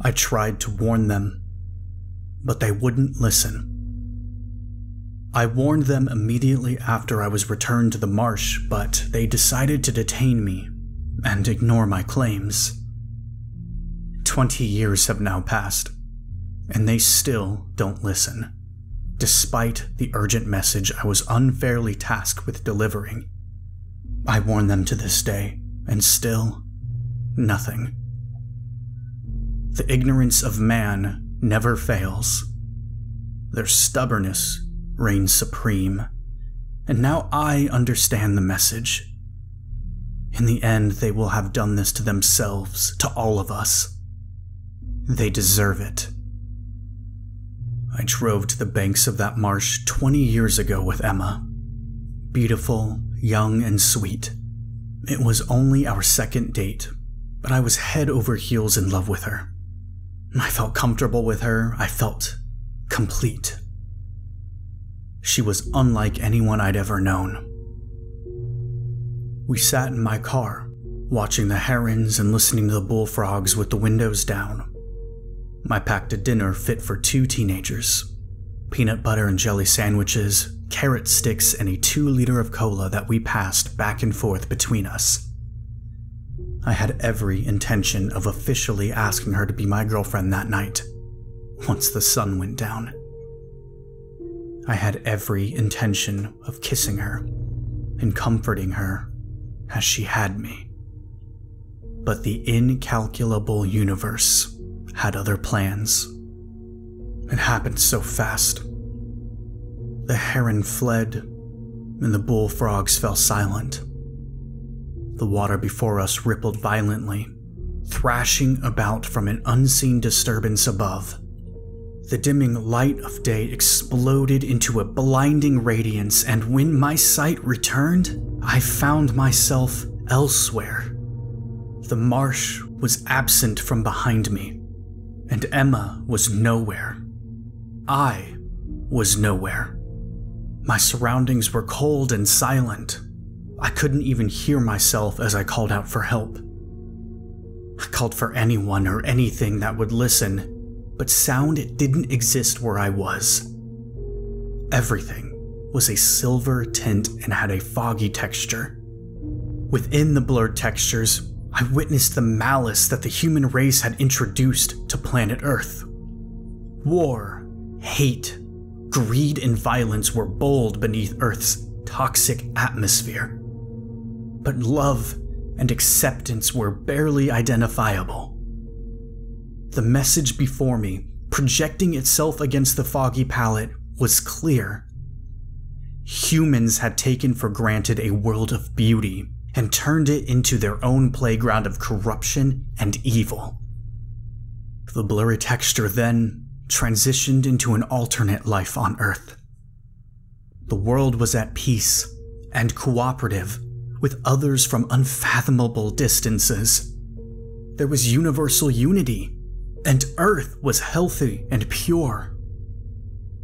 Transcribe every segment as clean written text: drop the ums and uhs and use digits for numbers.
I tried to warn them, but they wouldn't listen. I warned them immediately after I was returned to the marsh, but they decided to detain me and ignore my claims. 20 years have now passed, and they still don't listen, despite the urgent message I was unfairly tasked with delivering. I warn them to this day, and still, nothing. The ignorance of man never fails. Their stubbornness reigns supreme, and now I understand the message. In the end, they will have done this to themselves, to all of us. They deserve it. I drove to the banks of that marsh 20 years ago with Emma. Beautiful, young, and sweet. It was only our second date, but I was head over heels in love with her. I felt comfortable with her. I felt complete. She was unlike anyone I'd ever known. We sat in my car, watching the herons and listening to the bullfrogs with the windows down. I packed a dinner fit for 2 teenagers. Peanut butter and jelly sandwiches, carrot sticks, and a 2-liter of cola that we passed back and forth between us. I had every intention of officially asking her to be my girlfriend that night, once the sun went down. I had every intention of kissing her and comforting her as she had me. But the incalculable universe had other plans. It happened so fast. The heron fled, and the bullfrogs fell silent. The water before us rippled violently, thrashing about from an unseen disturbance above. The dimming light of day exploded into a blinding radiance, and when my sight returned, I found myself elsewhere. The marsh was absent from behind me, and Emma was nowhere. I was nowhere. My surroundings were cold and silent. I couldn't even hear myself as I called out for help. I called for anyone or anything that would listen, but sound didn't exist where I was. Everything was a silver tint and had a foggy texture. Within the blurred textures, I witnessed the malice that the human race had introduced to planet Earth. War, hate, greed, and violence were bold beneath Earth's toxic atmosphere. But love and acceptance were barely identifiable. The message before me, projecting itself against the foggy palette, was clear. Humans had taken for granted a world of beauty and turned it into their own playground of corruption and evil. The blurry texture then transitioned into an alternate life on Earth. The world was at peace and cooperative with others from unfathomable distances. There was universal unity, and Earth was healthy and pure.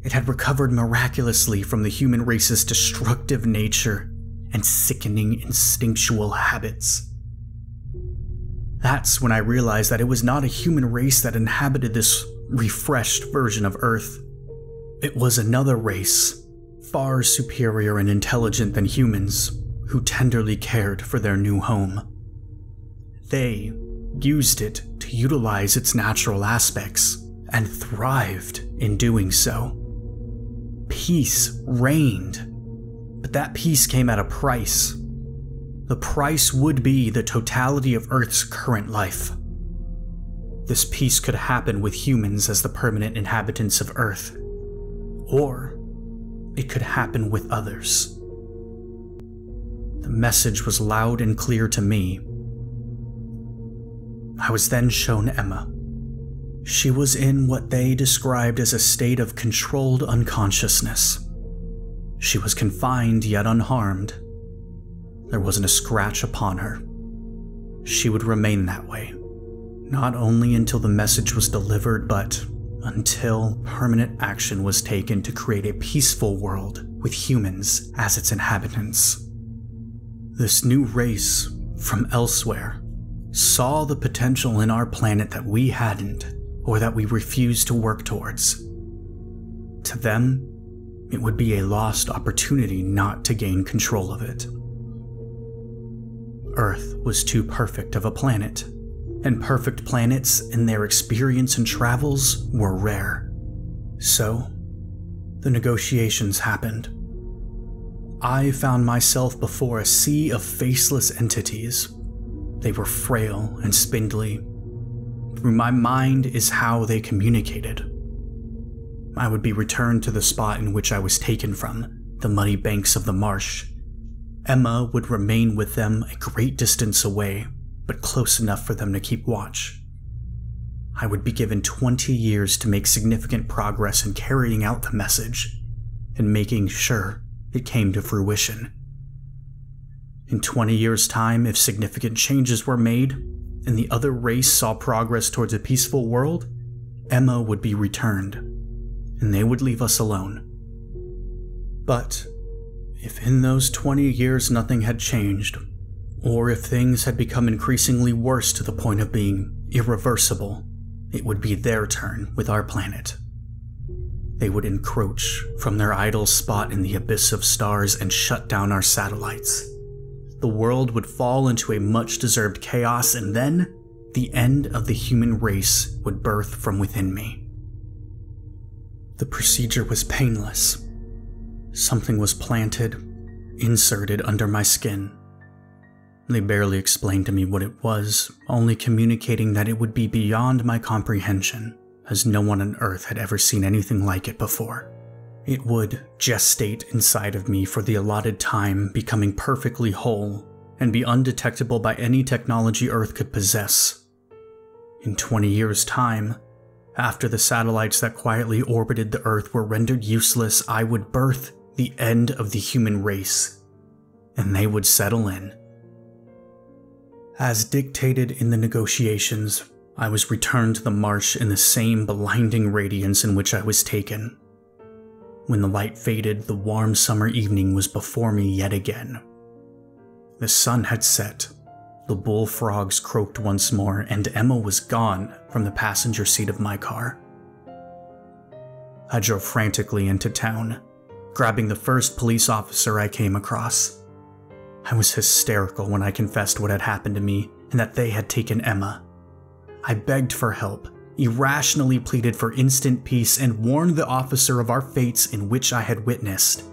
It had recovered miraculously from the human race's destructive nature and sickening instinctual habits. That's when I realized that it was not a human race that inhabited this refreshed version of Earth. It was another race, far superior and intelligent than humans, who tenderly cared for their new home. They used it to utilize its natural aspects, and thrived in doing so. Peace reigned, but that peace came at a price. The price would be the totality of Earth's current life. This peace could happen with humans as the permanent inhabitants of Earth, or it could happen with others. The message was loud and clear to me. I was then shown Emma. She was in what they described as a state of controlled unconsciousness. She was confined yet unharmed. There wasn't a scratch upon her. She would remain that way, not only until the message was delivered, but until permanent action was taken to create a peaceful world with humans as its inhabitants. This new race from elsewhere saw the potential in our planet that we hadn't, or that we refuse to work towards. To them, it would be a lost opportunity not to gain control of it. Earth was too perfect of a planet, and perfect planets in their experience and travels were rare. So, the negotiations happened. I found myself before a sea of faceless entities. They were frail and spindly. Through my mind is how they communicated. I would be returned to the spot in which I was taken from, the muddy banks of the marsh. Emma would remain with them a great distance away, but close enough for them to keep watch. I would be given 20 years to make significant progress in carrying out the message, and making sure it came to fruition. In 20 years' time, if significant changes were made, and the other race saw progress towards a peaceful world, Emma would be returned, and they would leave us alone. But if in those 20 years nothing had changed, or if things had become increasingly worse to the point of being irreversible, it would be their turn with our planet. They would encroach from their idle spot in the abyss of stars and shut down our satellites. The world would fall into a much-deserved chaos, and then the end of the human race would birth from within me. The procedure was painless. Something was planted, inserted under my skin. They barely explained to me what it was, only communicating that it would be beyond my comprehension, as no one on Earth had ever seen anything like it before. It would gestate inside of me for the allotted time, becoming perfectly whole, and be undetectable by any technology Earth could possess. In 20 years' time, after the satellites that quietly orbited the Earth were rendered useless, I would birth the end of the human race, and they would settle in. As dictated in the negotiations, I was returned to the marsh in the same blinding radiance in which I was taken. When the light faded, the warm summer evening was before me yet again. The sun had set, the bullfrogs croaked once more, and Emma was gone from the passenger seat of my car. I drove frantically into town, grabbing the first police officer I came across. I was hysterical when I confessed what had happened to me and that they had taken Emma. I begged for help, irrationally pleaded for instant peace, and warned the officer of our fates in which I had witnessed.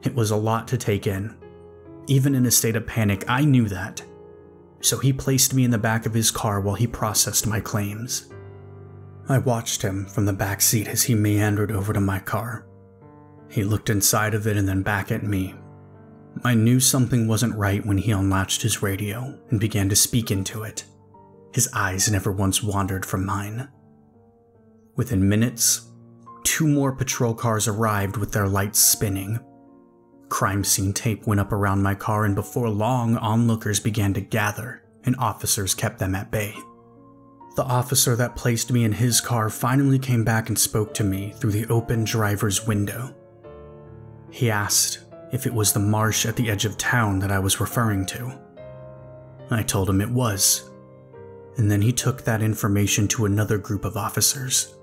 It was a lot to take in. Even in a state of panic, I knew that. So he placed me in the back of his car while he processed my claims. I watched him from the back seat as he meandered over to my car. He looked inside of it and then back at me. I knew something wasn't right when he unlatched his radio and began to speak into it. His eyes never once wandered from mine. Within minutes, 2 more patrol cars arrived with their lights spinning. Crime scene tape went up around my car, and before long, onlookers began to gather, and officers kept them at bay. The officer that placed me in his car finally came back and spoke to me through the open driver's window. He asked if it was the marsh at the edge of town that I was referring to. I told him it was, and then he took that information to another group of officers.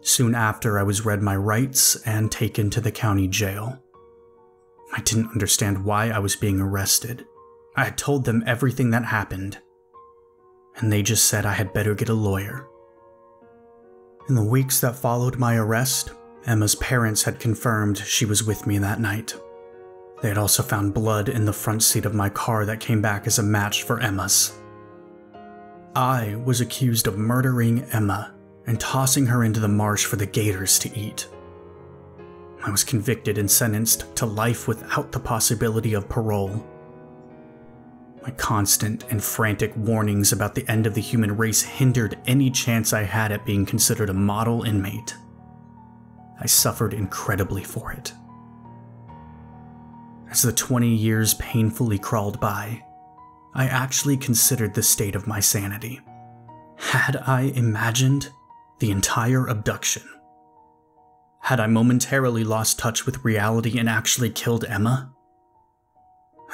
Soon after, I was read my rights and taken to the county jail. I didn't understand why I was being arrested. I had told them everything that happened, and they just said I had better get a lawyer. In the weeks that followed my arrest, Emma's parents had confirmed she was with me that night. They had also found blood in the front seat of my car that came back as a match for Emma's. I was accused of murdering Emma and tossing her into the marsh for the gators to eat. I was convicted and sentenced to life without the possibility of parole. My constant and frantic warnings about the end of the human race hindered any chance I had at being considered a model inmate. I suffered incredibly for it. As the 20 years painfully crawled by, I actually considered the state of my sanity. Had I imagined the entire abduction? Had I momentarily lost touch with reality and actually killed Emma?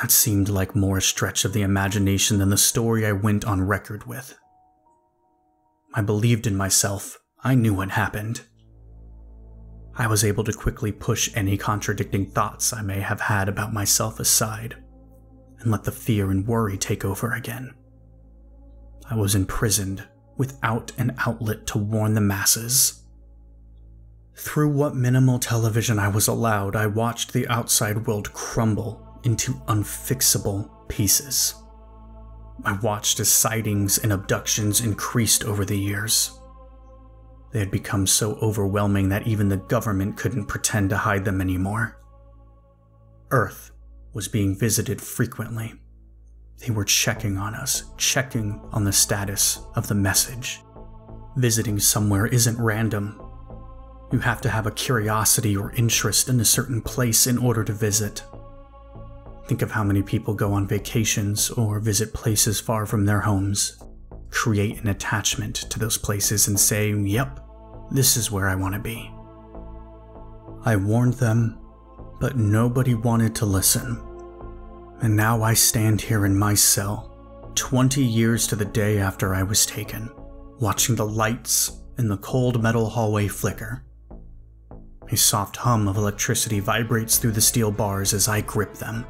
That seemed like more a stretch of the imagination than the story I went on record with. I believed in myself. I knew what happened. I was able to quickly push any contradicting thoughts I may have had about myself aside, and let the fear and worry take over again. I was imprisoned without an outlet to warn the masses. Through what minimal television I was allowed, I watched the outside world crumble into unfixable pieces. I watched as sightings and abductions increased over the years. They had become so overwhelming that even the government couldn't pretend to hide them anymore. Earth was being visited frequently. They were checking on us, checking on the status of the message. Visiting somewhere isn't random. You have to have a curiosity or interest in a certain place in order to visit. Think of how many people go on vacations or visit places far from their homes, create an attachment to those places and say, yep, this is where I want to be. I warned them, but nobody wanted to listen. And now I stand here in my cell, 20 years to the day after I was taken, watching the lights in the cold metal hallway flicker. A soft hum of electricity vibrates through the steel bars as I grip them.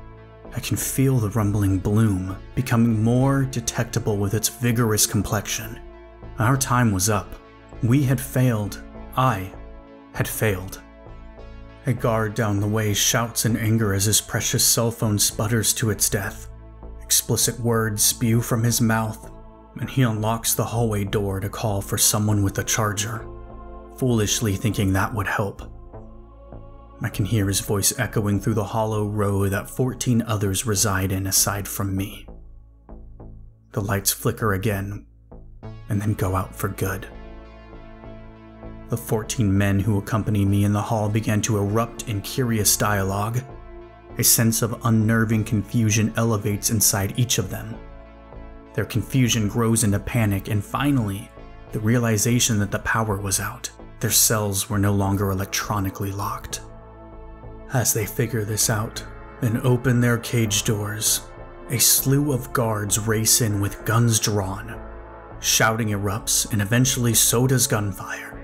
I can feel the rumbling bloom becoming more detectable with its vigorous complexion. Our time was up. We had failed. I had failed. A guard down the way shouts in anger as his precious cell phone sputters to its death. Explicit words spew from his mouth, and he unlocks the hallway door to call for someone with a charger, foolishly thinking that would help. I can hear his voice echoing through the hollow row that 14 others reside in aside from me. The lights flicker again, and then go out for good. The 14 men who accompany me in the hall began to erupt in curious dialogue. A sense of unnerving confusion elevates inside each of them. Their confusion grows into panic, and finally, the realization that the power was out. Their cells were no longer electronically locked. As they figure this out and open their cage doors, a slew of guards race in with guns drawn. Shouting erupts, and eventually so does gunfire.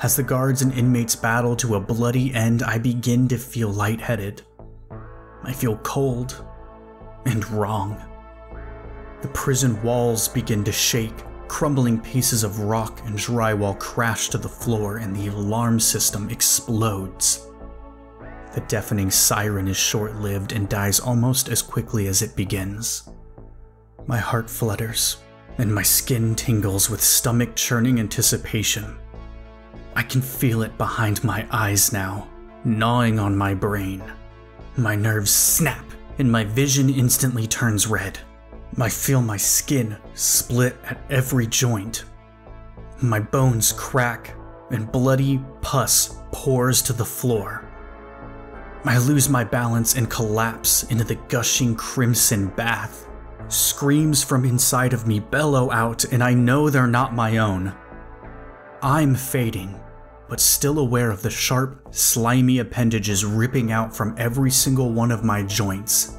As the guards and inmates battle to a bloody end, I begin to feel lightheaded. I feel cold and wrong. The prison walls begin to shake, crumbling pieces of rock and drywall crash to the floor, and the alarm system explodes. The deafening siren is short-lived and dies almost as quickly as it begins. My heart flutters, and my skin tingles with stomach-churning anticipation. I can feel it behind my eyes now, gnawing on my brain. My nerves snap, and my vision instantly turns red. I feel my skin split at every joint. My bones crack, and bloody pus pours to the floor. I lose my balance and collapse into the gushing crimson bath. Screams from inside of me bellow out, and I know they're not my own. I'm fading, but still aware of the sharp, slimy appendages ripping out from every single one of my joints.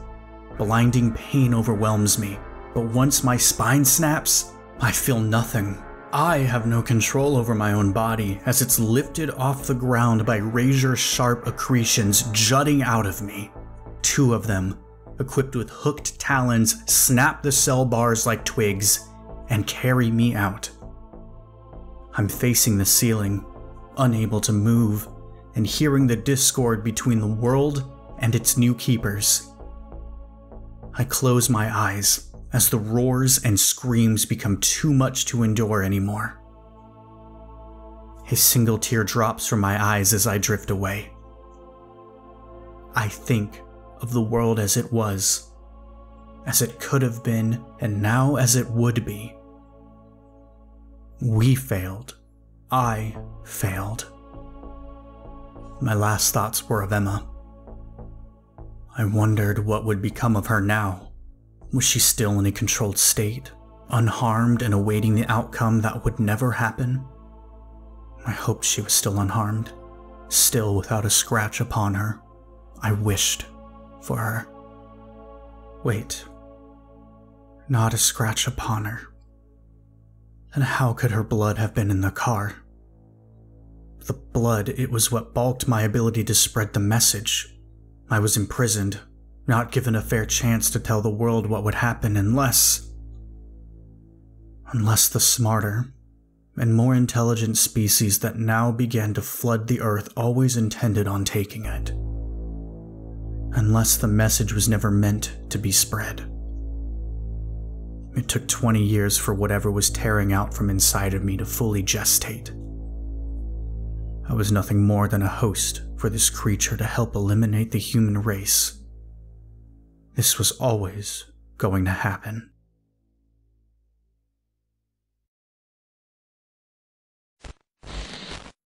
Blinding pain overwhelms me, but once my spine snaps, I feel nothing. I have no control over my own body as it's lifted off the ground by razor-sharp accretions jutting out of me. 2 of them, equipped with hooked talons, snap the cell bars like twigs and carry me out. I'm facing the ceiling, unable to move, and hearing the discord between the world and its new keepers. I close my eyes as the roars and screams become too much to endure anymore. A single tear drops from my eyes as I drift away. I think of the world as it was, as it could have been, and now as it would be. We failed. I failed. My last thoughts were of Emma. I wondered what would become of her now. Was she still in a controlled state, unharmed and awaiting the outcome that would never happen? I hoped she was still unharmed, still without a scratch upon her. I wished for her. Wait, not a scratch upon her. And how could her blood have been in the car? The blood, it was what balked my ability to spread the message. I was imprisoned, not given a fair chance to tell the world what would happen unless the smarter and more intelligent species that now began to flood the Earth always intended on taking it. Unless the message was never meant to be spread. It took 20 years for whatever was tearing out from inside of me to fully gestate. I was nothing more than a host for this creature to help eliminate the human race. This was always going to happen.